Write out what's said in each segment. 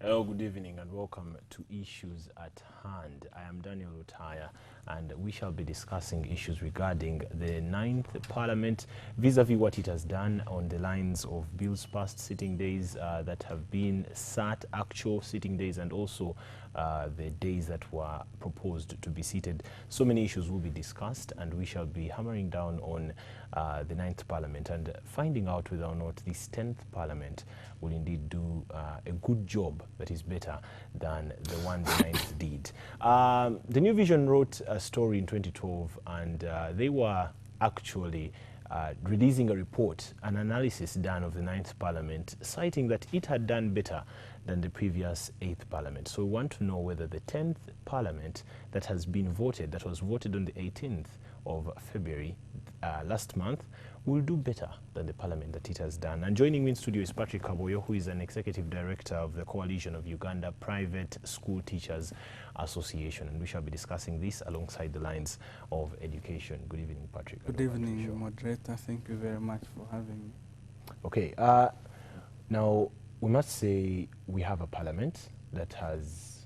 Hello, good evening and welcome to Issues at Hand. I am Daniel Utaya and we shall be discussing issues regarding the 9th Parliament vis-a-vis what it has done on the lines of bills passed, sitting days that have been sat, actual sitting days, and also the days that were proposed to be seated. So many issues will be discussed and we shall be hammering down on the 9th Parliament and finding out whether or not this 10th Parliament will indeed do a good job that is better than the one the 9th did. The New Vision wrote a story in 2012 and they were actually releasing a report, an analysis done of the 9th Parliament, citing that it had done better than the previous 8th Parliament. So we want to know whether the 10th Parliament that has been voted, that was voted on the 18th of February last month, will do better than the Parliament that it has done. And joining me in studio is Patrick Kaboyo, who is an Executive Director of the Coalition of Uganda Private School Teachers Association. And we shall be discussing this alongside the lines of education. Good evening, Patrick. Good evening, moderator. Thank you very much for having me. Okay, now we must say we have a Parliament that has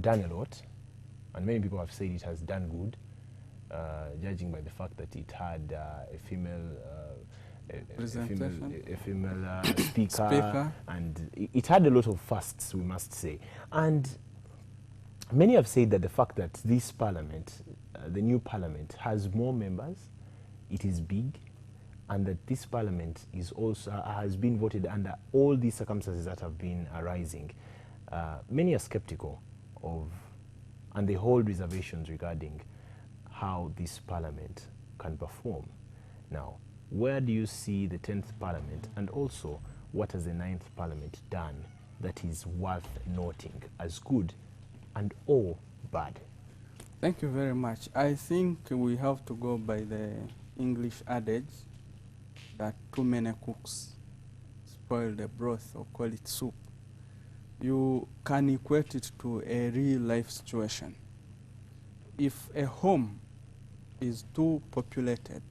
done a lot, and many people have said it has done good. Judging by the fact that it had a female speaker, and it had a lot of firsts, we must say. And many have said that the fact that this Parliament, the new Parliament, has more members, it is big, and that this Parliament is also has been voted under all these circumstances that have been arising. Many are skeptical of, and they hold reservations regarding how this Parliament can perform. Now, where do you see the 10th Parliament, and also what has the 9th Parliament done that is worth noting as good and or bad? Thank you very much. I think we have to go by the English adage that too many cooks spoil the broth or call it soup. You can equate it to a real life situation. If a home is too populated,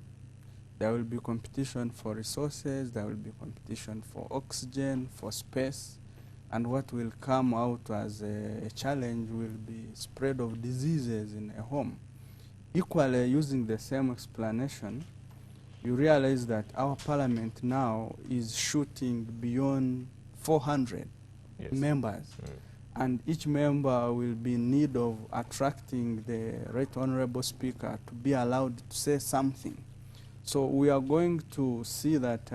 there will be competition for resources, there will be competition for oxygen, for space, and what will come out as a challenge will be spread of diseases in a home. Equally, using the same explanation, you realize that our Parliament now is shooting beyond 400 members. And each member will be in need of attracting the Right Honorable Speaker to be allowed to say something. So we are going to see that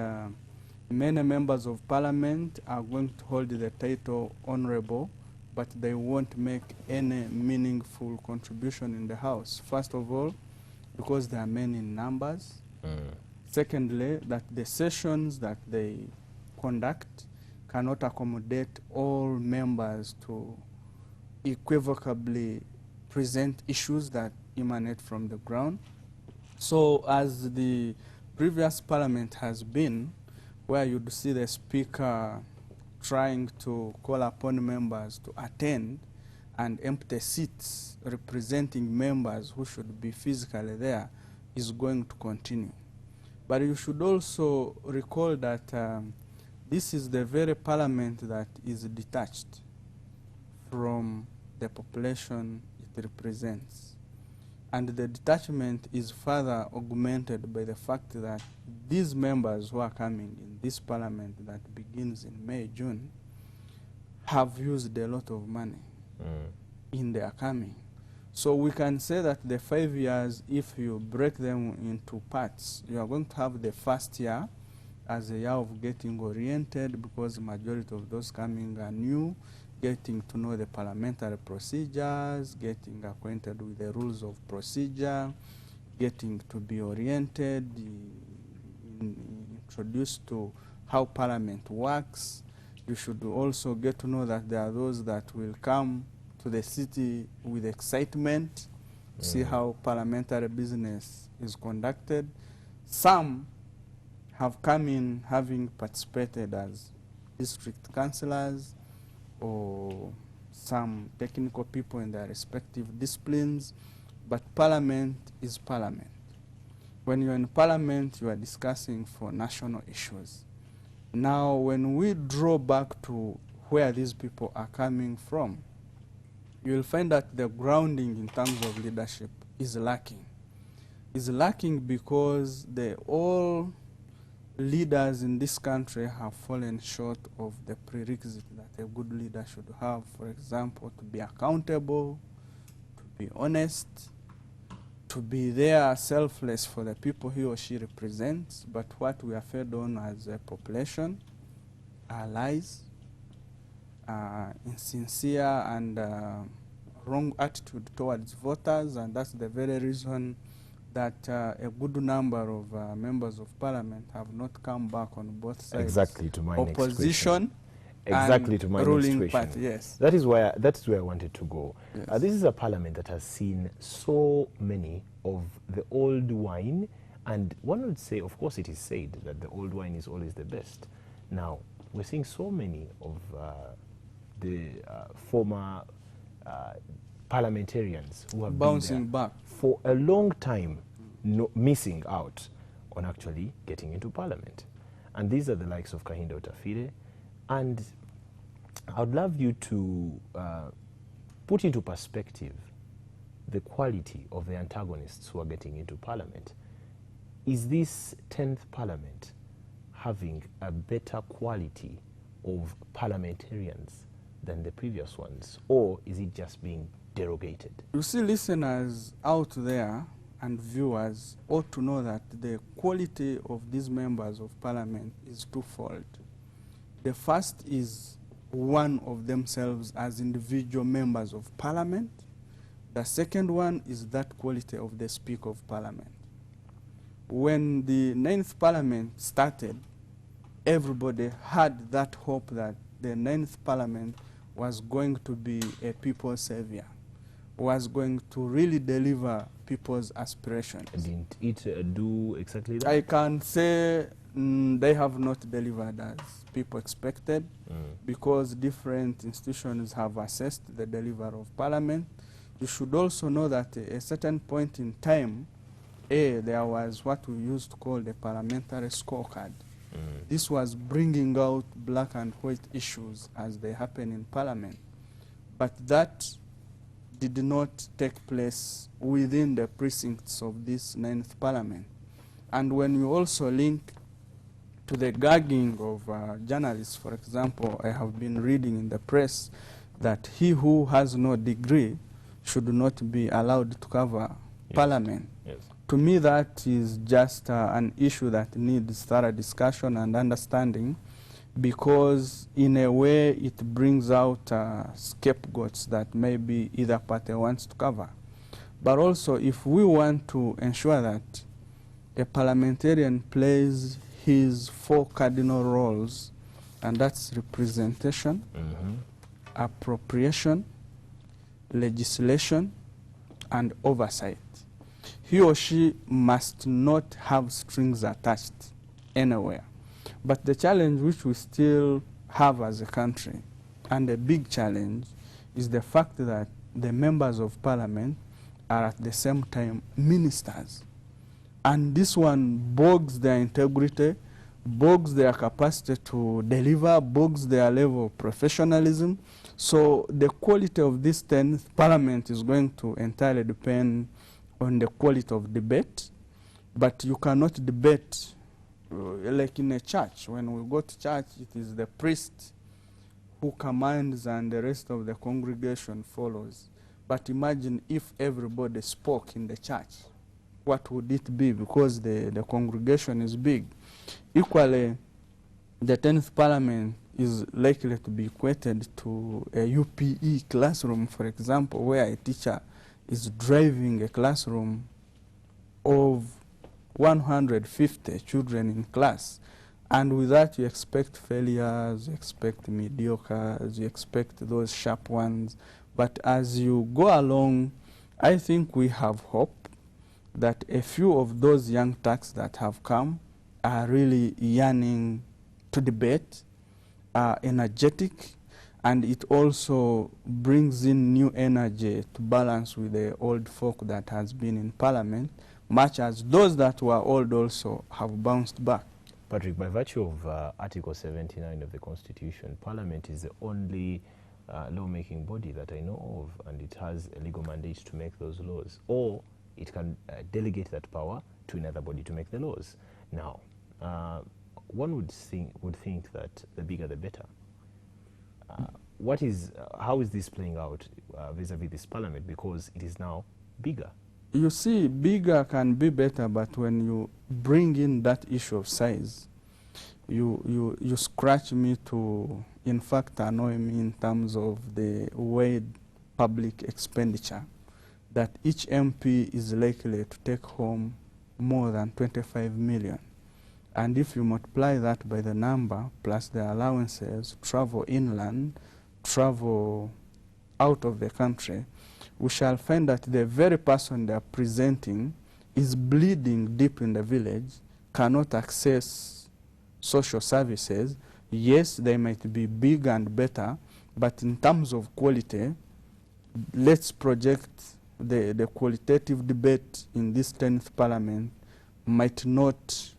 many members of Parliament are going to hold the title Honorable, but they won't make any meaningful contribution in the House. First of all, because there are many in numbers. Secondly, that the sessions that they conduct cannot accommodate all members to equivocably present issues that emanate from the ground. So as the previous Parliament has been, where you'd see the Speaker trying to call upon members to attend and empty seats representing members who should be physically there, is going to continue. But you should also recall that this is the very Parliament that is detached from the population it represents. And the detachment is further augmented by the fact that these members who are coming in this Parliament that begins in May, June, have used a lot of money in their coming. So we can say that the 5 years, if you break them into parts, you are going to have the first year as a year of getting oriented, because the majority of those coming are new, getting to know the parliamentary procedures, getting acquainted with the rules of procedure, getting to be oriented, introduced to how Parliament works. You should also get to know that there are those that will come to the city with excitement, see how parliamentary business is conducted. Some have come in having participated as district councillors or some technical people in their respective disciplines, but Parliament is Parliament. When you're in Parliament, you are discussing for national issues. Now, when we draw back to where these people are coming from, you will find that the grounding in terms of leadership is lacking. Is lacking because all leaders in this country have fallen short of the prerequisite that a good leader should have. For example, to be accountable, to be honest, to be there selfless for the people he or she represents. But what we are fed on as a population are lies, insincere and wrong attitude towards voters, and that's the very reason that a good number of members of parliament have not come back on both sides. Exactly to my opposition. Exactly to my ruling next question. party, yes. That's where I wanted to go. Yes. This is a parliament that has seen so many of the old wine, and one would say, of course, it is said that the old wine is always the best. Now, we're seeing so many of the former parliamentarians who have bouncing been there back for a long time, missing out on actually getting into parliament. And these are the likes of Kahinda Otafire. And I would love you to put into perspective the quality of the antagonists who are getting into parliament. Is this 10th parliament having a better quality of parliamentarians than the previous ones, or is it just being derogated? You see, listeners out there and viewers ought to know that the quality of these members of parliament is twofold. The first is one of themselves as individual members of parliament. The second one is that quality of the Speaker of Parliament. When the 9th Parliament started, everybody had that hope that the 9th Parliament was going to be a people's savior, was going to really deliver people's aspirations. Didn't it do exactly that? I can say they have not delivered as people expected, because different institutions have assessed the delivery of parliament. You should also know that at a certain point in time, there was what we used to call the parliamentary scorecard. This was bringing out black and white issues as they happen in parliament. But that did not take place within the precincts of this 9th parliament. And when you also link to the gagging of journalists, for example, I have been reading in the press that he who has no degree should not be allowed to cover parliament. Yes. To me, that is just an issue that needs thorough discussion and understanding, because in a way it brings out scapegoats that maybe either party wants to cover. But also, if we want to ensure that a parliamentarian plays his 4 cardinal roles, and that's representation, appropriation, legislation, and oversight, he or she must not have strings attached anywhere. But the challenge which we still have as a country, and a big challenge, is the fact that the members of parliament are at the same time ministers. And this one bogs their integrity, bogs their capacity to deliver, bogs their level of professionalism. So the quality of this 10th parliament is going to entirely depend on the quality of debate. But you cannot debate like in a church. When we go to church, it is the priest who commands and the rest of the congregation follows. But imagine if everybody spoke in the church, what would it be? Because the congregation is big. Equally, the 10th parliament is likely to be equated to a UPE classroom, for example, where a teacher is driving a classroom of 150 children in class. And with that, you expect failures, you expect mediocres, you expect those sharp ones. But as you go along, I think we have hope that a few of those young turks that have come are really yearning to debate, are energetic, and it also brings in new energy to balance with the old folk that has been in parliament, much as those that were old also have bounced back. Patrick, by virtue of Article 79 of the Constitution, Parliament is the only lawmaking body that I know of, and it has a legal mandate to make those laws, or it can delegate that power to another body to make the laws. Now, one would think that the bigger the better. How is this playing out vis-a-vis this Parliament, because it is now bigger? You see, bigger can be better, but when you bring in that issue of size, you scratch me to, in fact, annoy me in terms of the way public expenditure, that each MP is likely to take home more than 25 million. And if you multiply that by the number, plus the allowances, travel inland, travel out of the country, we shall find that the very person they are presenting is bleeding deep in the village, cannot access social services. Yes, they might be big and better, but in terms of quality, let's project the qualitative debate in this 10th Parliament might not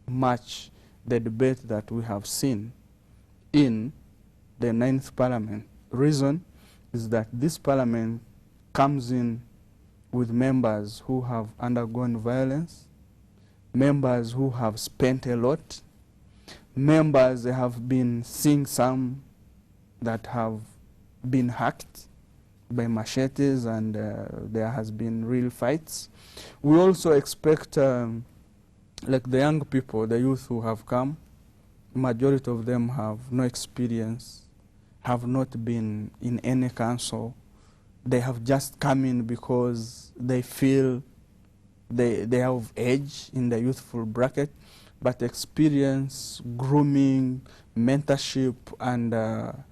match the debate that we have seen in the 9th Parliament. Reason is that this Parliament comes in with members who have undergone violence, members who have spent a lot, members that have been seeing some that have been hacked by machetes, and there has been real fights. We also expect like the young people, the youth who have come, majority of them have no experience, have not been in any council. They have just come in because they feel they have age in the youthful bracket, but experience, grooming, mentorship, and a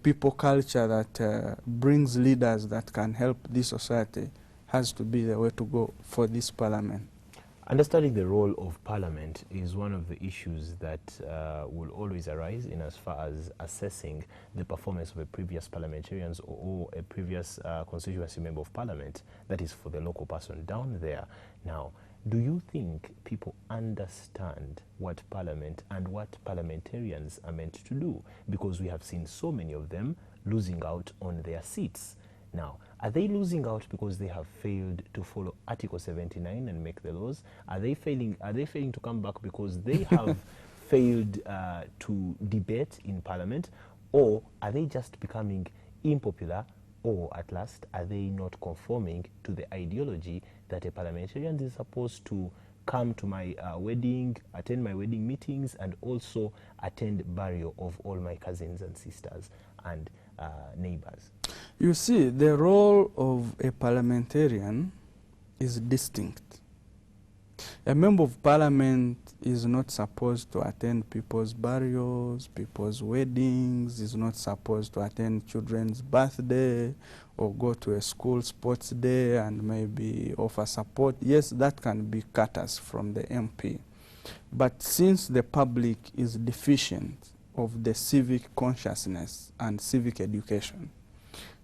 people culture that brings leaders that can help this society has to be the way to go for this Parliament. Understanding the role of Parliament is one of the issues that will always arise in as far as assessing the performance of a previous parliamentarians or a previous constituency member of Parliament, that is for the local person down there. Now, do you think people understand what Parliament and what parliamentarians are meant to do? Because we have seen so many of them losing out on their seats. Now, are they losing out because they have failed to follow Article 79 and make the laws? Are they failing to come back because they have failed to debate in Parliament? Or are they just becoming unpopular? Or at last, are they not conforming to the ideology that a parliamentarian is supposed to come to my wedding, attend my wedding meetings, and also attend burial of all my cousins and sisters and neighbors? You see, the role of a parliamentarian is distinct. A member of Parliament is not supposed to attend people's burials, people's weddings, is not supposed to attend children's birthday or go to a school sports day and maybe offer support. Yes, that can be cutters from the MP. But since the public is deficient of the civic consciousness and civic education,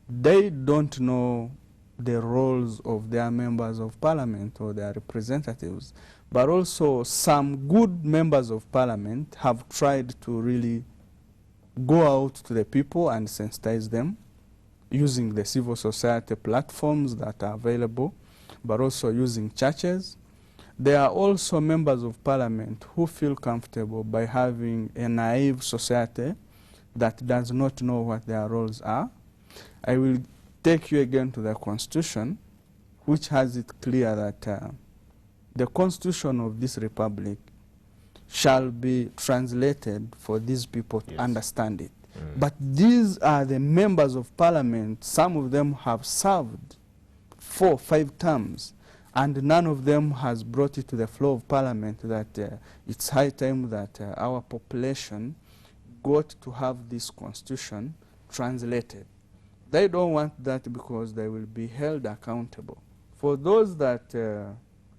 they don't know the roles of their members of Parliament or their representatives. But also some good members of Parliament have tried to really go out to the people and sensitize them using the civil society platforms that are available, but also using churches. There are also members of Parliament who feel comfortable by having a naive society that does not know what their roles are. I will take you again to the Constitution, which has it clear that the Constitution of this Republic shall be translated for these people to understand it. But these are the members of Parliament. Some of them have served 4 or 5 terms, and none of them has brought it to the floor of Parliament that it's high time that our population got to have this Constitution translated. They don't want that because they will be held accountable. For those that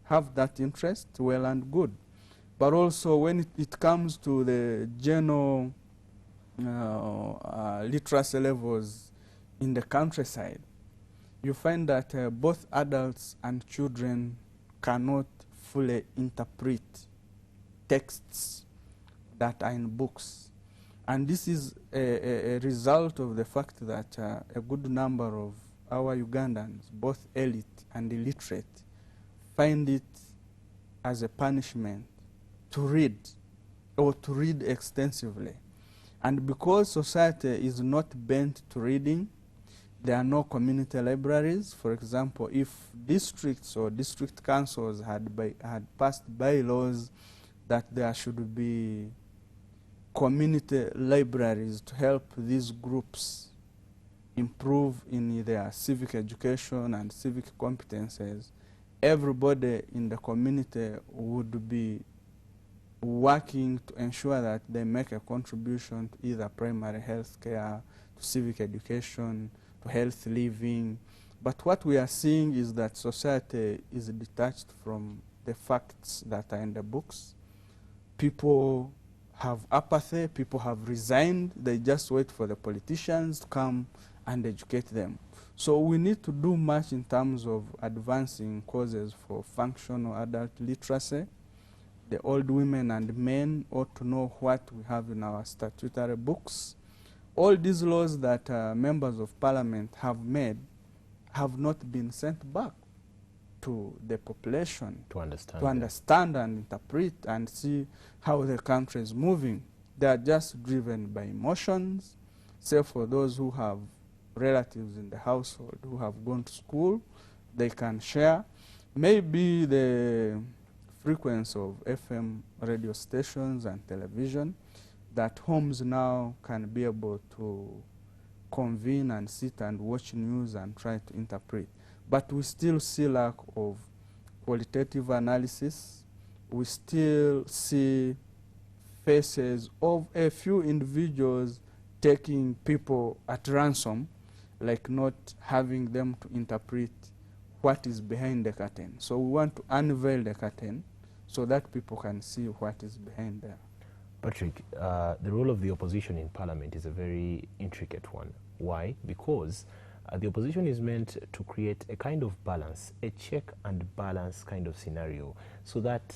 have that interest, well and good. But also when it comes to the general literacy levels in the countryside, you find that both adults and children cannot fully interpret texts that are in books. And this is a result of the fact that a good number of our Ugandans, both elite and illiterate, find it as a punishment to read, or to read extensively. And because society is not bent to reading, there are no community libraries. For example, if districts or district councils had passed bylaws that there should be community libraries to help these groups improve in their civic education and civic competences, everybody in the community would be working to ensure that they make a contribution to either primary health care, to civic education, to health living. But what we are seeing is that society is detached from the facts that are in the books. People have apathy, people have resigned, they just wait for the politicians to come and educate them. So we need to do much in terms of advancing causes for functional adult literacy. The old women and men ought to know what we have in our statutory books. All these laws that members of parliament have made have not been sent back to the population to understand and interpret and see how the country is moving. They are just driven by emotions, save for those who have relatives in the household who have gone to school, they can share. Maybe the frequency of FM radio stations and television, that homes now can be able to convene and sit and watch news and try to interpret. But we still see lack of qualitative analysis. We still see faces of a few individuals taking people at ransom, like not having them to interpret what is behind the curtain. So we want to unveil the curtain so that people can see what is behind there. Patrick, the role of the opposition in parliament is a very intricate one. Why? Because the opposition is meant to create a kind of balance, a check and balance kind of scenario, so that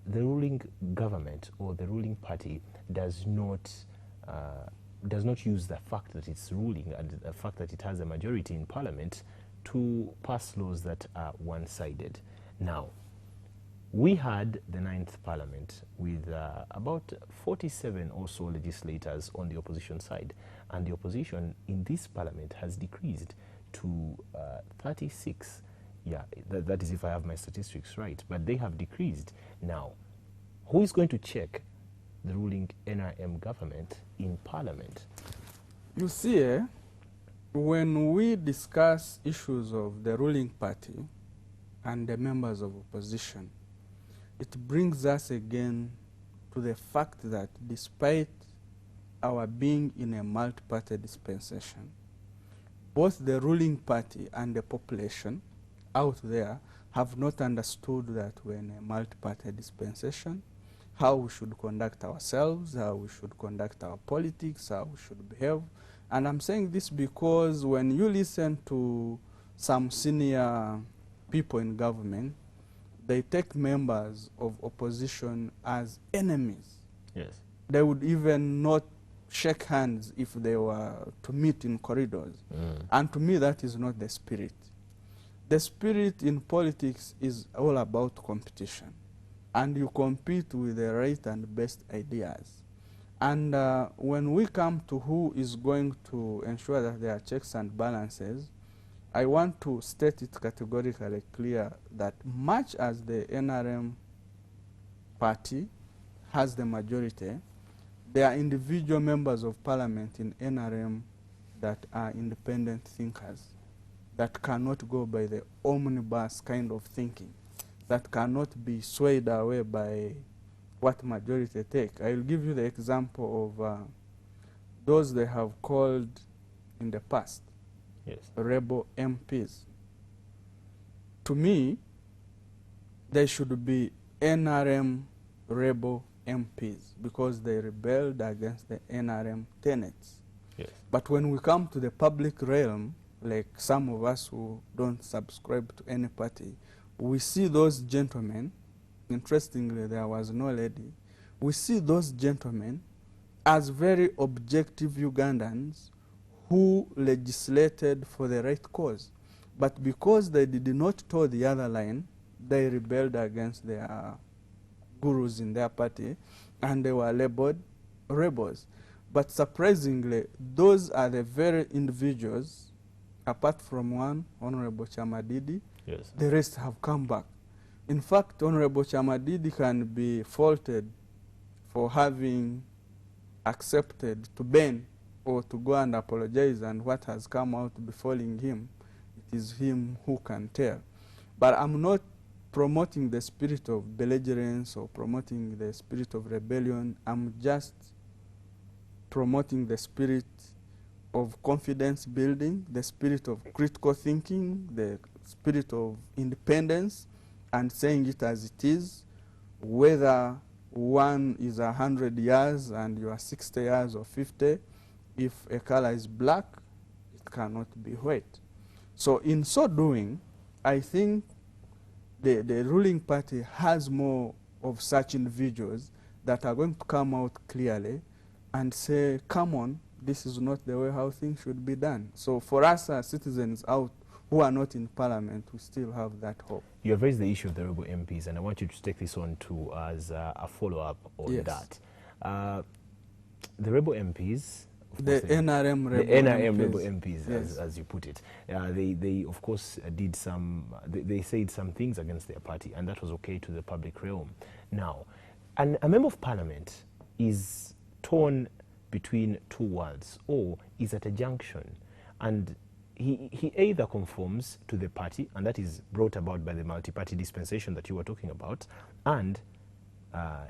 the ruling government or the ruling party does not use the fact that it's ruling and the fact that it has a majority in parliament to pass laws that are one-sided. Now, we had the 9th parliament with about 47 or so legislators on the opposition side, and the opposition in this parliament has decreased to 36. Yeah, that is if I have my statistics right, but they have decreased. Now, who is going to check the ruling NRM government in parliament? You see, when we discuss issues of the ruling party and the members of opposition, it brings us again to the fact that despite our being in a multi-party dispensation, both the ruling party and the population out there have not understood that we're in a multi-party dispensation, how we should conduct ourselves, how we should conduct our politics, how we should behave. And I'm saying this because when you listen to some senior people in government, they take members of opposition as enemies. Yes. They would even not shake hands if they were to meet in corridors. And to me, that is not the spirit. The spirit in politics is all about competition. And you compete with the right and best ideas. And when we come to who is going to ensure that there are checks and balances, I want to state it categorically clear that much as the NRM party has the majority, there are individual members of parliament in NRM that are independent thinkers, that cannot go by the omnibus kind of thinking, that cannot be swayed away by what majority take. I will give you the example of those they have called in the past, yes, rebel MPs. To me, they should be NRM rebel MPs because they rebelled against the NRM tenets. yes. But when we come to the public realm, like some of us who don't subscribe to any party, we see those gentlemen interestingly, there was no lady. We see those gentlemen as very objective Ugandans who legislated for the right cause. But because they did not toe the other line, they rebelled against their gurus in their party, and they were labeled rebels. But surprisingly, those are the very individuals, apart from one, Honorable Chamadidi, Yes. the rest have come back. In fact, Honorable Chamadidi can be faulted for having accepted to bend or to go and apologize, and what has come out befalling him, it is him who can tell. But I'm not promoting the spirit of belligerence or promoting the spirit of rebellion. I'm just promoting the spirit of confidence building, the spirit of critical thinking, the spirit of independence, and saying it as it is, whether one is 100 years and you are 60 years or 50, if a color is black, it cannot be white. So in so doing, I think the ruling party has more of such individuals that are going to come out clearly and say, come on, this is not the way how things should be done. So for us as citizens out who are not in parliament, we still have that hope. You have raised the issue of the rebel MPs, and I want you to take this on to as a follow-up on Yes. that. The rebel MPs, of The course, they- NRM rebel the NRM MPs. rebel MPs, Yes. as you put it, they of course did some. They said some things against their party, and that was okay to the public realm. Now, a member of parliament is torn between two worlds, or is at a junction, and he either conforms to the party, and that is brought about by the multi-party dispensation that you were talking about, and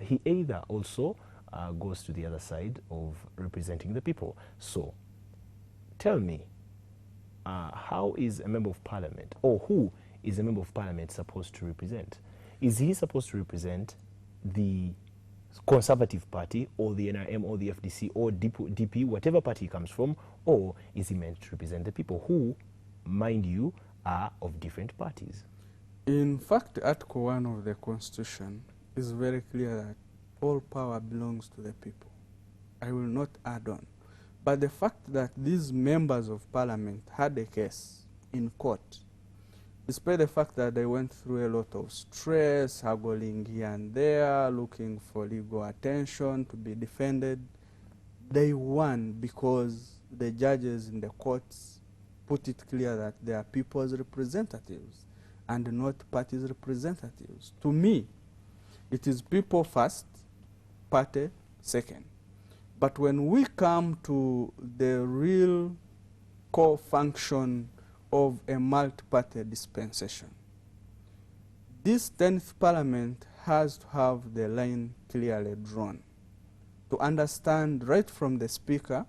he either also goes to the other side of representing the people. So tell me, how is a member of parliament, or who is a member of parliament supposed to represent? Is he supposed to represent the Conservative Party, or the NRM, or the FDC, or DP, whatever party he comes from, or is he meant to represent the people who, mind you, are of different parties? In fact, Article 1 of the Constitution is very clear that all power belongs to the people. I will not add on. But the fact that these members of parliament had a case in court, despite the fact that they went through a lot of stress, haggling here and there, looking for legal attention to be defended, they won because the judges in the courts put it clear that they are people's representatives and not parties' representatives. To me, it is people first, party second. But when we come to the real core function of a multi-party dispensation, this 10th parliament has to have the line clearly drawn to understand right from the speaker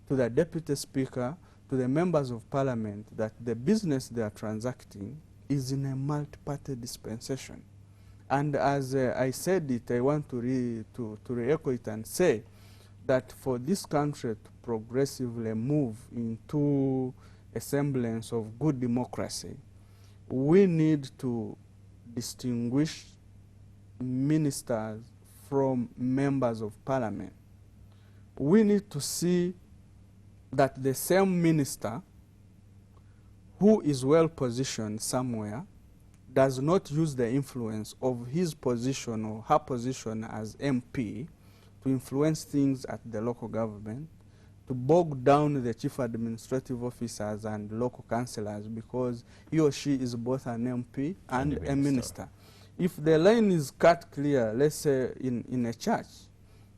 to the deputy speaker to the members of parliament that the business they are transacting is in a multi-party dispensation. And as I said it, I want to re-echo it and say that for this country to progressively move into a semblance of good democracy, we need to distinguish ministers from members of parliament. We need to see that the same minister who is well positioned somewhere does not use the influence of his position or her position as MP to influence things at the local government, to bog down the chief administrative officers and local councillors because he or she is both an MP and a minister. If the line is cut clear, let's say in a church,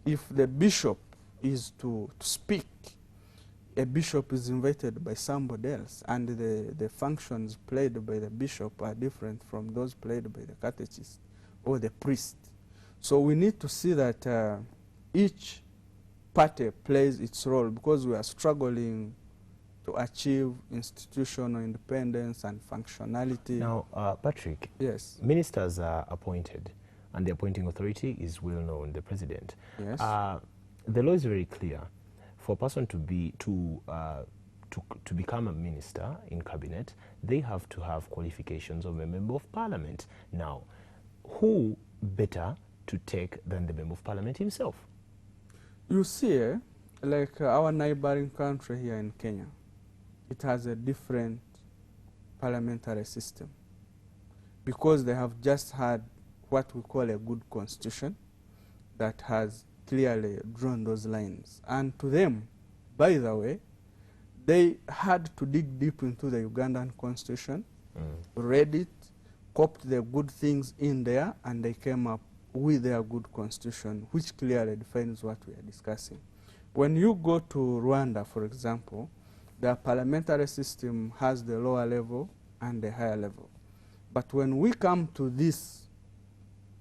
if the bishop is to speak, a bishop is invited by somebody else, and the functions played by the bishop are different from those played by the catechist or the priest. So we need to see that each party plays its role, because we are struggling to achieve institutional independence and functionality. Now, Patrick, Yes. ministers are appointed, and the appointing authority is well known, the president. Yes. The law is very clear. For a person to become a minister in cabinet, they have to have qualifications of a member of parliament. Now, who better to take than the Member of Parliament himself? You see, like our neighboring country here in Kenya, it has a different parliamentary system because they have just had what we call a good constitution that has clearly drawn those lines. And to them, by the way, they had to dig deep into the Ugandan constitution, read it, copied the good things in there, and they came up with their good constitution, which clearly defines what we are discussing. When you go to Rwanda, for example, the parliamentary system has the lower level and the higher level. But when we come to this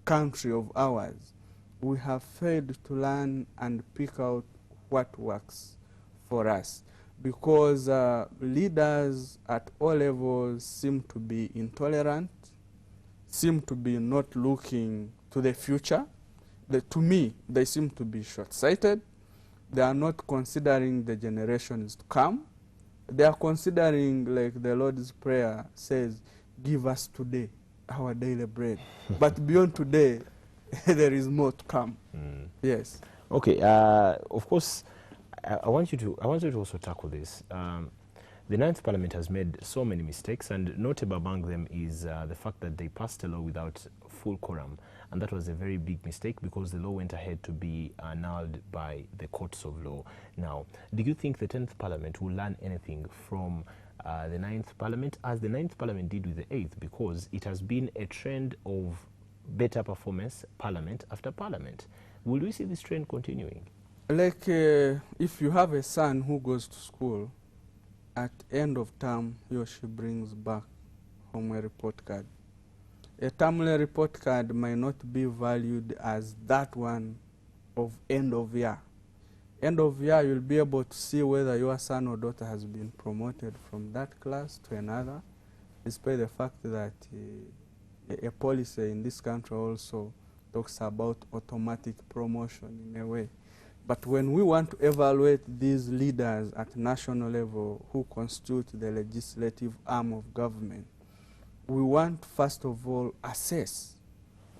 country of ours, we have failed to learn and pick out what works for us, because leaders at all levels seem to be intolerant, seem to be not looking to the future. To me, they seem to be short-sighted. They are not considering the generations to come. They are considering, like the Lord's Prayer says, give us today our daily bread. But beyond today, there is more to come. Yes. Okay. Of course, I want you to also tackle this. The Ninth Parliament has made so many mistakes, and notable among them is the fact that they passed a law without full quorum, and that was a very big mistake because the law went ahead to be annulled by the courts of law. Now, do you think the 10th Parliament will learn anything from the 9th Parliament, as the 9th Parliament did with the 8th, because it has been a trend of better performance parliament after parliament? Will we see this trend continuing? Like if you have a son who goes to school, at end of term, he or she brings back home a report card. A termly report card might not be valued as that one of end of year. End of year, you'll be able to see whether your son or daughter has been promoted from that class to another, despite the fact that a policy in this country also talks about automatic promotion in a way. But when we want to evaluate these leaders at national level who constitute the legislative arm of government, we want, first of all, assess,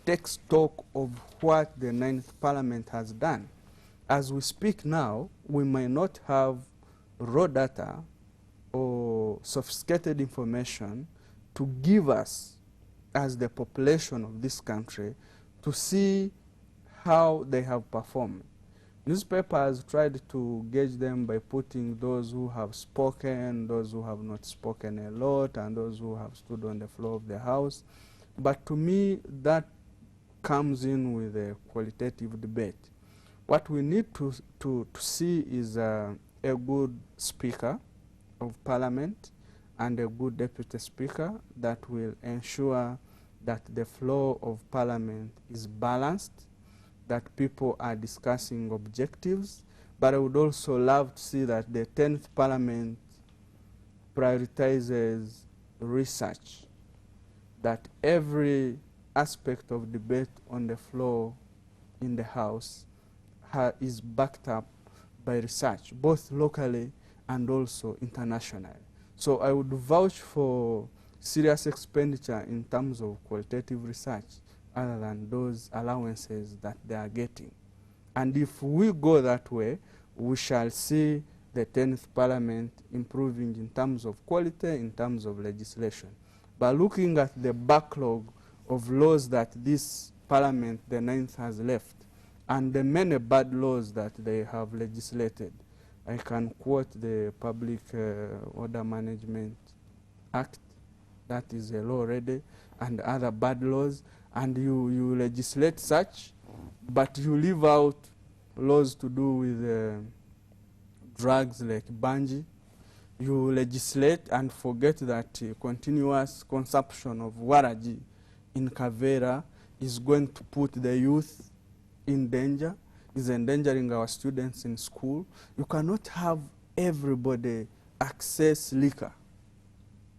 take stock of what the 9th Parliament has done. As we speak now, we may not have raw data or sophisticated information to give us, as the population of this country, to see how they have performed. Newspapers tried to gauge them by putting those who have spoken, those who have not spoken a lot, and those who have stood on the floor of the House. But to me, that comes in with a qualitative debate. What we need to see is a good Speaker of Parliament and a good Deputy Speaker that will ensure that the flow of Parliament is balanced, that people are discussing objectives. But I would also love to see that the 10th Parliament prioritizes research, that every aspect of debate on the floor in the House is backed up by research, both locally and also internationally. So I would vouch for serious expenditure in terms of qualitative research other than those allowances that they are getting. And if we go that way, we shall see the 10th Parliament improving in terms of quality, in terms of legislation. But looking at the backlog of laws that this Parliament, the 9th, has left, and the many bad laws that they have legislated, I can quote the Public Order Management Act, that is a law already, and other bad laws, and you legislate such, but you leave out laws to do with drugs like Banji. You legislate and forget that continuous consumption of Waraji in Kavera is going to put the youth in danger, is endangering our students in school. You cannot have everybody access liquor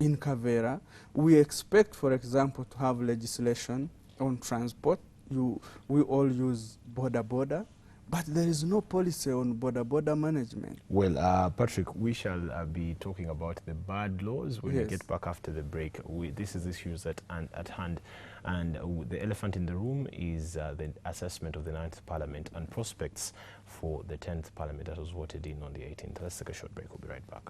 in Kavera. We expect, for example, to have legislation on transport. We all use border, But there is no policy on border management. Well, Patrick, we shall be talking about the bad laws when we Yes. get back after the break. This is issues at hand, and the elephant in the room is the assessment of the 9th Parliament and prospects for the 10th Parliament that was voted in on the 18th. Let's take a short break. We'll be right back.